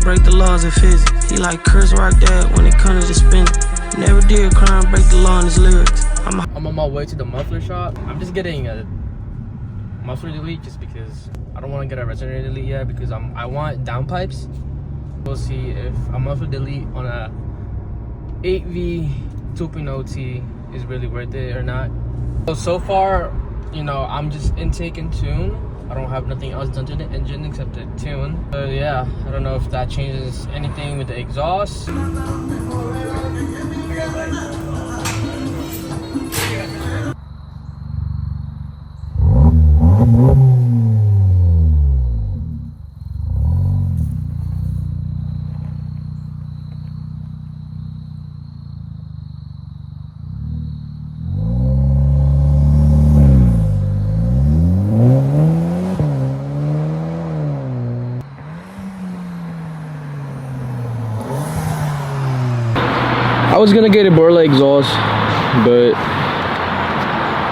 break the laws of physics. He like Chris Rock that when it comes to spending. Never did a crime, break the law in his lyrics. I'm on my way to the muffler shop. I'm just getting a muffler delete just because I don't want to get a resonator delete yet because I want downpipes. We'll see if a muffler delete on a 8V 2.0T is really worth it or not. So far, you know, I'm just intake and tune. I don't have nothing else done to the engine except the tune. But yeah, I don't know if that changes anything with the exhaust. I was gonna get a Borla exhaust, but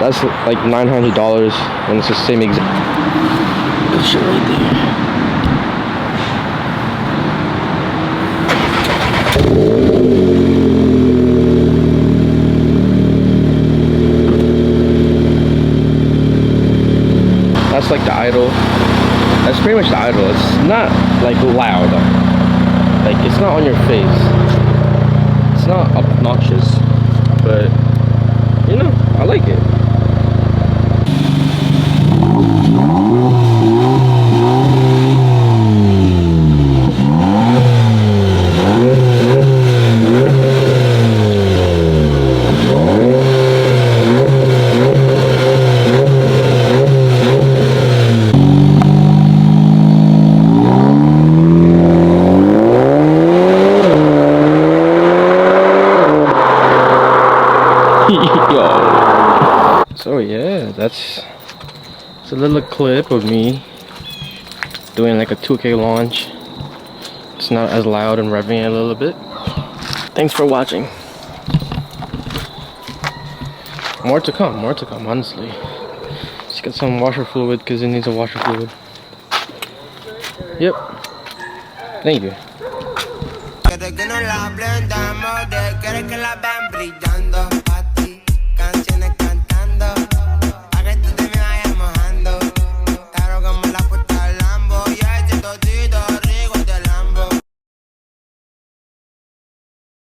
that's like $900 and it's the same exact. That shit right there. That's like the idle. That's pretty much the idle. It's not like loud. Like it's not on your face. It's not obnoxious, but you know, I like it. So yeah, that's a little clip of me doing like a 2K launch. It's not as loud and revving a little bit. Thanks for watching. More to come, honestly. Just get some washer fluid because it needs a washer fluid. Yep. Thank you.